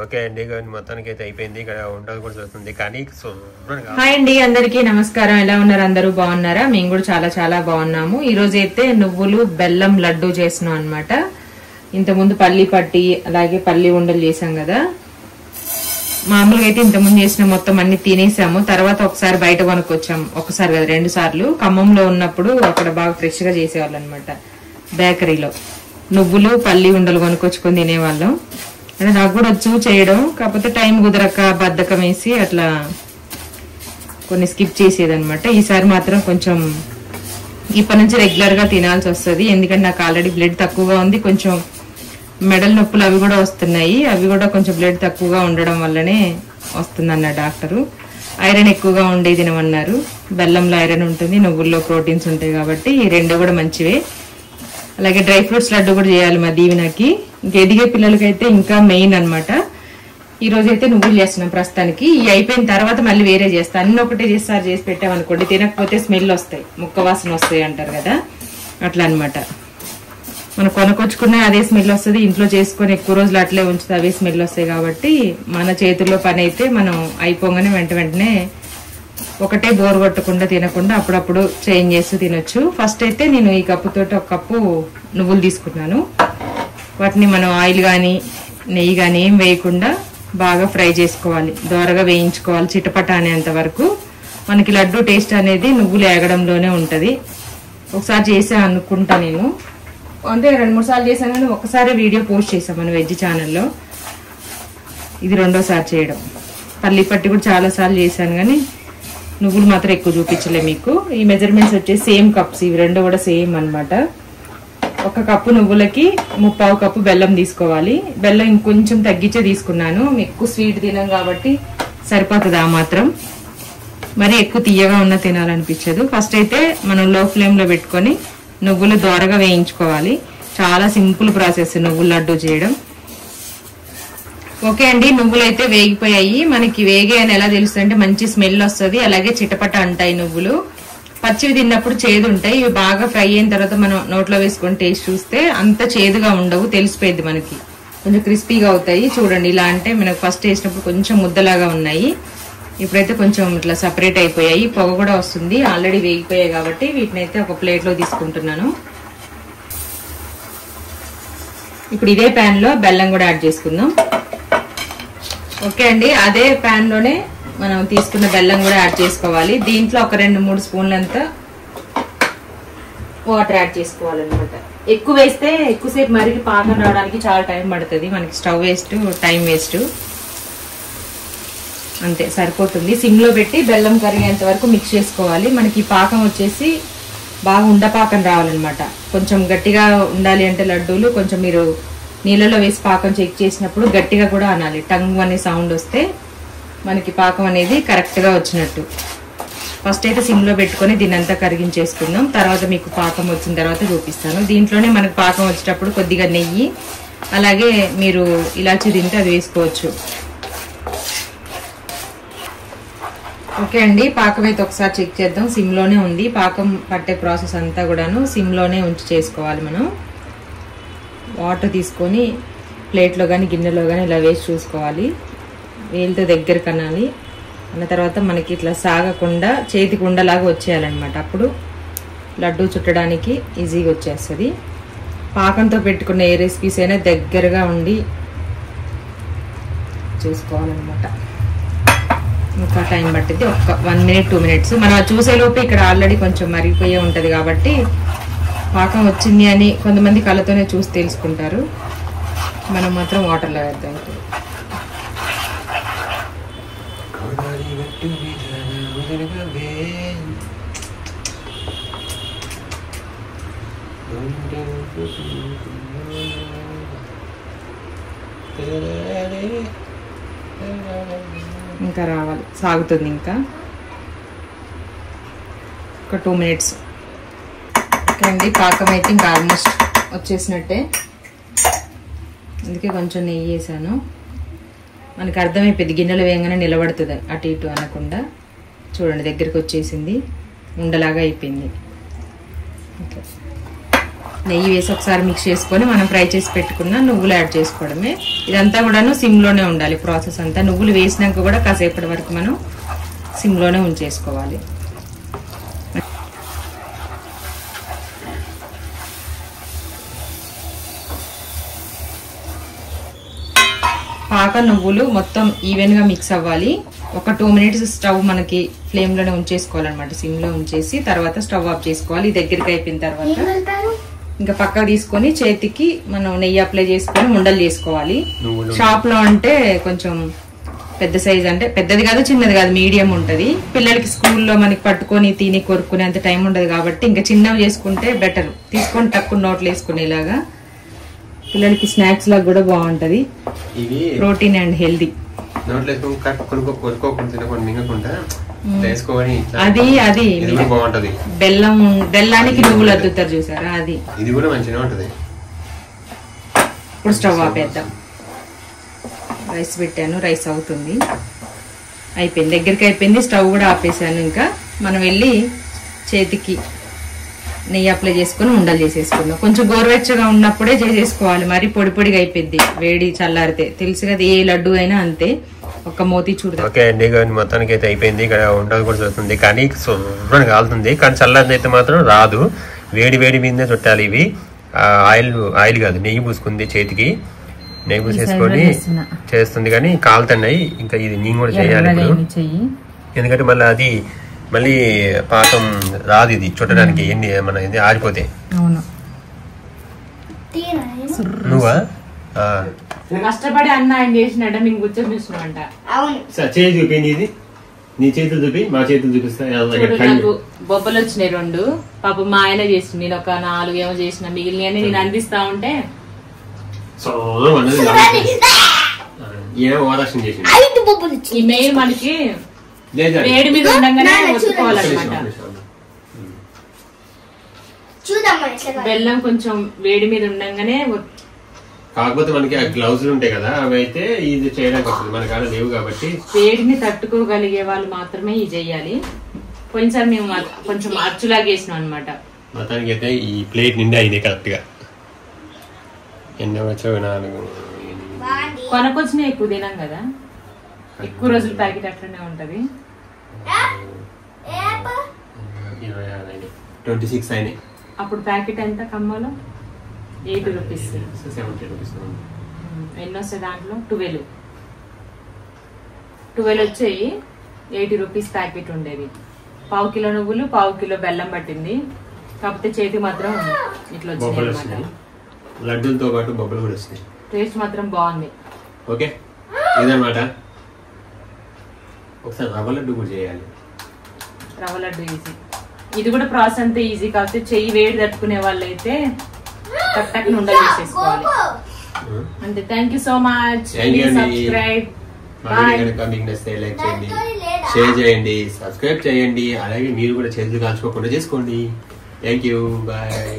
Okay అండి, మొత్తానికి అయితే అయిపోయింది. ఇక్కడ వంటలు కూడా చూస్తుంది కానీ. హాయ్ అండి, అందరికీ నమస్కారం. ఎలా ఉన్నారు? అందరూ బాగున్నారా? మేము కూడా చాలా చాలా బాగున్నాము. ఈ రోజు అయితే నువ్వులు బెల్లం లడ్డు చేసినాం అనమాట. ఇంతకుముందు పల్లి పట్టి అలాగే పల్లి ఉండలు చేసాం కదా. మామూలుగా అయితే ఇంతకుముందు చేసిన మొత్తం అన్ని తినేసాము. తర్వాత ఒకసారి బయట కొనుక్కొచ్చాము. ఒకసారి కదా 2 సార్లు. ఖమ్మంలో ఉన్నప్పుడు అక్కడ బాగా ఫ్రెష్ గా చేసేవాళ్ళు అనమాట. బేకరీలో నువ్వులు పల్లి ఉండలు కొనుక్కొచ్చుకొని తినేవాళ్ళం. అంటే నాకు కూడా వచ్చు చేయడం, కాకపోతే టైం కుదరక బద్ధకం వేసి అట్లా కొన్ని స్కిప్ చేసేదన్నమాట. ఈసారి మాత్రం కొంచెం ఇప్పటి నుంచి రెగ్యులర్ గా తినాల్సి వస్తుంది. ఎందుకంటే నాకు ఆల్రెడీ బ్లడ్ తక్కువగా ఉంది. కొంచెం మెడల నొప్పులు అవి కూడా వస్తున్నాయి. అవి కూడా కొంచెం బ్లడ్ తక్కువగా ఉండడం వల్లనే వస్తుందన్న డాక్టరు. ఐరన్ ఎక్కువగా ఉండే తినమన్నారు. బెల్లంలో ఐరన్ ఉంటుంది, నువ్వుల్లో ప్రోటీన్స్ ఉంటాయి కాబట్టి ఈ 2 కూడా మంచివే. అలాగే డ్రై ఫ్రూట్స్ లడ్డు కూడా చేయాలి మా దీవెనకి. ఇంకా ఎదిగే పిల్లలకైతే ఇంకా మెయిన్ అనమాట. ఈ రోజు అయితే నువ్వులు చేస్తున్నాం ప్రస్తుతానికి. ఈ అయిపోయిన తర్వాత మళ్ళీ వేరే చేస్తా. అన్ని ఒకటే చేస్తారు చేసి పెట్టామనుకోండి, తినకపోతే స్మెల్ వస్తాయి, ముక్క వాసన వస్తాయి అంటారు కదా, అట్లా అనమాట. మనం కొనుకొచ్చుకున్న అదే స్మెల్ వస్తుంది, ఇంట్లో చేసుకుని ఎక్కువ రోజులు అట్లే ఉంచితే అవే స్మెల్ వస్తాయి. కాబట్టి మన చేతుల్లో పని అయితే మనం అయిపోగానే వెంటనే ఒకటే బోర్ కొట్టకుండా తినకుండా అప్పుడప్పుడు చేంజ్ చేస్తూ తినొచ్చు. ఫస్ట్ అయితే నేను ఈ కప్పుతోటి 1 కప్పు నువ్వులు తీసుకున్నాను. వాటిని మనం ఆయిల్ కానీ నెయ్యి కానీ ఏం వేయకుండా బాగా ఫ్రై చేసుకోవాలి, దోరగా వేయించుకోవాలి, చిటపట అనేంత వరకు. మనకి లడ్డు టేస్ట్ అనేది నువ్వులు ఏగడంలోనే ఉంటది. ఒకసారి చేసా అనుకుంటా నేను, అంటే 2-3 సార్లు చేశాను కానీ ఒకసారి వీడియో పోస్ట్ చేసాం మన వెజ్ ఛానల్లో. ఇది 2వ సారి చేయడం. పల్లి పట్టి కూడా చాలా సార్లు చేశాను కానీ నువ్వులు మాత్రం ఎక్కువ చూపించలే మీకు. ఈ మెజర్మెంట్స్ వచ్చేసి సేమ్ కప్స్, ఇవి 2 కూడా సేమ్ అనమాట. 1 కప్పు నువ్వులకి 3/4 కప్పు బెల్లం తీసుకోవాలి. బెల్లం ఇంకొంచెం తగ్గించే తీసుకున్నాను, ఎక్కువ స్వీట్ తినాం కాబట్టి సరిపోతుంది ఆ మాత్రం. మరి ఎక్కువ తీయగా ఉన్న తినాలనిపించదు. ఫస్ట్ అయితే మనం లో ఫ్లేమ్ లో పెట్టుకొని నువ్వులు దోరగా వేయించుకోవాలి. చాలా సింపుల్ ప్రాసెస్ నువ్వుల లడ్డు చేయడం. ఓకే అండి, నువ్వులు అయితే వేగిపోయాయి. మనకి వేగే అని ఎలా తెలుస్తుంది అంటే మంచి స్మెల్ వస్తుంది, అలాగే చిటపట అంటాయి నువ్వులు. పచ్చివి తిన్నప్పుడు చేదు ఉంటాయి. ఇవి బాగా ఫ్రై అయిన తర్వాత మనం నోట్లో వేసుకొని టేస్ట్ చూస్తే అంత చేదుగా ఉండవు, తెలిసిపోయింది మనకి. కొంచెం క్రిస్పీగా అవుతాయి. చూడండి, ఇలా అంటే మనకు ఫస్ట్ వేసినప్పుడు కొంచెం ముద్దలాగా ఉన్నాయి. ఇప్పుడైతే కొంచెం ఇట్లా సపరేట్ అయిపోయాయి, పొగ కూడా వస్తుంది. ఆల్రెడీ వేగిపోయాయి కాబట్టి వీటిని అయితే ఒక ప్లేట్ లో తీసుకుంటున్నాను. ఇప్పుడు ఇదే ప్యాన్ లో బెల్లం కూడా యాడ్ చేసుకుందాం. ఓకే అండి, అదే ప్యాన్ లోనే మనం తీసుకున్న బెల్లం కూడా యాడ్ చేసుకోవాలి. దీంట్లో ఒక 2-3 స్పూన్లంతా వాటర్ యాడ్ చేసుకోవాలన్నమాట. ఎక్కువ వేస్తే ఎక్కువసేపు మరిగి పాకం రావడానికి చాలా టైం పడుతుంది. మనకి స్టవ్ వేస్ట్, టైం వేస్ట్. అంతే సరిపోతుంది. సిమ్ లో పెట్టి బెల్లం కరిగేంత వరకు మిక్స్ చేసుకోవాలి. మనకి పాకం వచ్చేసి బాగా ఉండపాకం రావాలన్నమాట. కొంచెం గట్టిగా ఉండాలి అంటే లడ్డూలు కొంచెం మీరు నీళ్ళలో వేసి పాకం చెక్ చేసినప్పుడు గట్టిగా కూడా అనాలి. టంగ్ అనే సౌండ్ వస్తే మనకి పాకం అనేది కరెక్ట్ గా వచ్చినట్టు. ఫస్ట్ అయితే సిమ్ లో పెట్టుకొని దీన్ని అంతా కరిగించేసుకుందాం. తర్వాత మీకు పాకం వచ్చిన తర్వాత చూపిస్తాను. దీంట్లోనే మనకి పాకం వచ్చేటప్పుడు కొద్దిగా నెయ్యి, అలాగే మీరు ఇలాచి తింటే అది వేసుకోవచ్చు. ఓకే అండి, పాకం అయితే ఒకసారి చెక్ చేద్దాం. సిమ్ లోనే ఉంది. పాకం పట్టే ప్రాసెస్ అంతా కూడాను సిమ్ లోనే ఉంచి చేసుకోవాలి. మనం వాటర్ తీసుకొని ప్లేట్లో కానీ గిన్నెలో కానీ ఇలా వేసి చూసుకోవాలి. వేలితో దగ్గర కనాలి. అన్న తర్వాత మనకి ఇట్లా సాగకుండా చేతికి ఉండలాగా వచ్చేయాలన్నమాట. అప్పుడు లడ్డు చుట్టడానికి ఈజీగా వచ్చేస్తుంది. పాకంతో పెట్టుకున్న ఏ రెసిపీస్ అయినా దగ్గరగా ఉండి చూసుకోవాలన్నమాట. ఇంకా టైం పట్టింది, ఒక 1 minute 2 minutes. మనం చూసేలోపు ఇక్కడ ఆల్రెడీ కొంచెం మరిగిపోయే ఉంటుంది కాబట్టి పాకం వచ్చింది అని కొంతమంది కళ్ళతోనే చూసి తెలుసుకుంటారు. మనం మాత్రం వాటర్లో వేద్దాం. ఇంకా రావాలి, సాగుతుంది. ఇంకా ఒక 2 minutes. ఓకే అండి, పాకం అయితే ఇంకా ఆల్మోస్ట్ వచ్చేసినట్టే. అందుకే కొంచెం నెయ్యి వేసాను. మనకి అర్థమైపోయింది, గిన్నెలు వేయగానే నిలబడుతుంది అటు ఇటు అనకుండా. చూడండి, దగ్గరికి వచ్చేసింది, ఉండలాగా అయిపోయింది. ఓకే, నెయ్యి వేసి ఒకసారి మిక్స్ చేసుకొని మనం ఫ్రై చేసి పెట్టుకున్న నువ్వులు యాడ్ చేసుకోవడమే. ఇదంతా కూడాను సిమ్లోనే ఉండాలి ప్రాసెస్ అంతా. నువ్వులు వేసినాక కూడా కాసేపటి వరకు మనం సిమ్లోనే ఉంచేసుకోవాలి. పాక నువ్వులు మొత్తం ఈవెన్ గా మిక్స్ అవ్వాలి. ఒక 2 మినిట్స్ స్టవ్ మనకి ఫ్లేమ్ లోనే ఉంచేసుకోవాలన్నమాట. సిమ్ లో ఉంచేసి తర్వాత స్టవ్ ఆఫ్ చేసుకోవాలి. దగ్గరికి అయిపోయిన తర్వాత ఇంకా పక్కకు తీసుకొని చేతికి మనం నెయ్యి అప్లై చేసుకొని ఉండలు చేసుకోవాలి. షాప్ లో అంటే కొంచెం పెద్ద సైజ్, అంటే పెద్దది కాదు చిన్నది కాదు, మీడియం ఉంటది. పిల్లలకి స్కూల్లో మనకి పట్టుకొని తిని కొరుకునే అంత టైం ఉండదు కాబట్టి ఇంకా చిన్నవి చేసుకుంటే బెటర్. తీసుకొని తక్కువ నోట్లు వేసుకునేలాగా పిల్లలకి స్నాక్స్ లాగా కూడా బాగుంటది. Protein and healthy. అది అది బెల్లానికి నువ్వులు అద్దుతారు చూసారా, అది. ఇది కూడా మంచిగా ఉంటది. ఇప్పుడు స్టవ్ ఆపేద్దాం. రైస్ పెట్టాను, రైస్ అవుతుంది. అయిపోయింది, దగ్గరికి అయిపోయింది. స్టవ్ కూడా ఆపేసాను. ఇంకా మనం వెళ్ళి చేతికి నెయ్యి అప్లై చేసుకుని ఉండలు చేసేసుకుందాం. కొంచెం గోరువెచ్చగా ఉన్నప్పుడే చేసేసుకోవాలి, మరి పొడి పొడిగా అయిపోద్ది వేడి చల్లారితే. తెలుసు కదా, ఏ లడ్డు అయినా అంతే. ఒక మోతీ చూడదు. ఓకే అండి, మొత్తానికి అయితే అయిపోయింది. ఇక్కడ ఉండలు కూడా చూస్తుంది, కానీ శుభ్రంగా కాలుతుంది. కానీ చల్లారిది అయితే మాత్రం రాదు. వేడి వేడి మీదనే చుట్టాలి ఇవి. ఆయిల్ కాదు, నెయ్యి పూసుకుంది చేతికి. నెయ్యి పూసేసుకొని చేస్తుంది, కానీ కాలుతున్నాయి. ఇంకా ఇది నేను కూడా చేయాలి ఇప్పుడు. ఎందుకంటే మళ్ళీ పాకం రాదు ఇది చుట్టడానికి. ఎన్ని మన ఇది ఆరిపోతే. నువ్వా కష్టపడి అన్న ఆయన చేసినట్ట మేము కూర్చొని చూసినామంట. చేయి చూపి, నీది నీ చేతులు చూపి, మా చేతులు చూపిస్తా. బొబ్బలు వచ్చినాయి 2. పాపం మా ఆయన చేసింది. నేను ఒక 4 ఏమో చేసిన, మిగిలిన నేను అందిస్తా ఉంటే ఈ మెయిన్ మనకి వేడి మీద ఉండగానే ఒత్తుకోవాలన్నమాట. బెల్లం కొంచెం వేడి మీద ఉండగానే. కాకపోతే మనకి గ్లౌజులు ఉంటాయి కదా, అవి అయితే ఇది చేయడానికి వస్తుంది. మన కాడ లేవు కాబట్టి వేడిని తట్టుకోగలిగే వాళ్ళు మాత్రమే ఇది చెయ్యాలి. పోయినసారి మేము కొంచెం అచ్చులాగా వేసినాం అనమాట. మొత్తానికి అయితే ఈ ప్లేట్ నిండా అయింది కరెక్ట్ గా. ఎన్నో వచ్చో 4 కొనకొచ్చినా ఎక్కువ తినాం కదా, ఎక్కువ రోజులు ప్యాకెట్ అట్లనే ఉంటది. 26 అయినాయి. అప్పుడు ప్యాకెట్ ఎంత కమ్మలో? 80 రూపీస్. 70 రూపీస్. ఎన్ని వస్తాయి దాంట్లో? 12 వచ్చాయి. 80 రూపీస్ ప్యాకెట్ ఉండేది. 1/2 కిలో నువ్వులు, 1/2 కిలో బెల్లం పట్టింది. కాకపోతే చేతి మాత్రం ఇట్లా వచ్చింది. లడ్డూలతో పాటు బొబ్బలు కూడా వస్తాయి. టేస్ట్ మాత్రం బాగుంది. ఓకే, ఇదన్నమాట. ఒకసారి రవ్వ లడ్డు కూడా చేయాలి. రవ్వ లడ్డు ఈజీ. ఇది కూడా ప్రాసెస్ అంతా ఈజీ. కాకపోతే చెయ్యి వేడి తట్టుకునే వాళ్ళు అయితే టక్ ఉండలు చేసేసుకోవాలి అంతే. Thank you so much. Subscribe. మీకు నచ్చితే లైక్ చేయండి, షేర్ చేయండి, సబ్స్క్రైబ్ చేయండి. అలాగే మీరు కూడా చేతులు కాల్చుకోకుండా చేసుకోండి. Thank you, bye.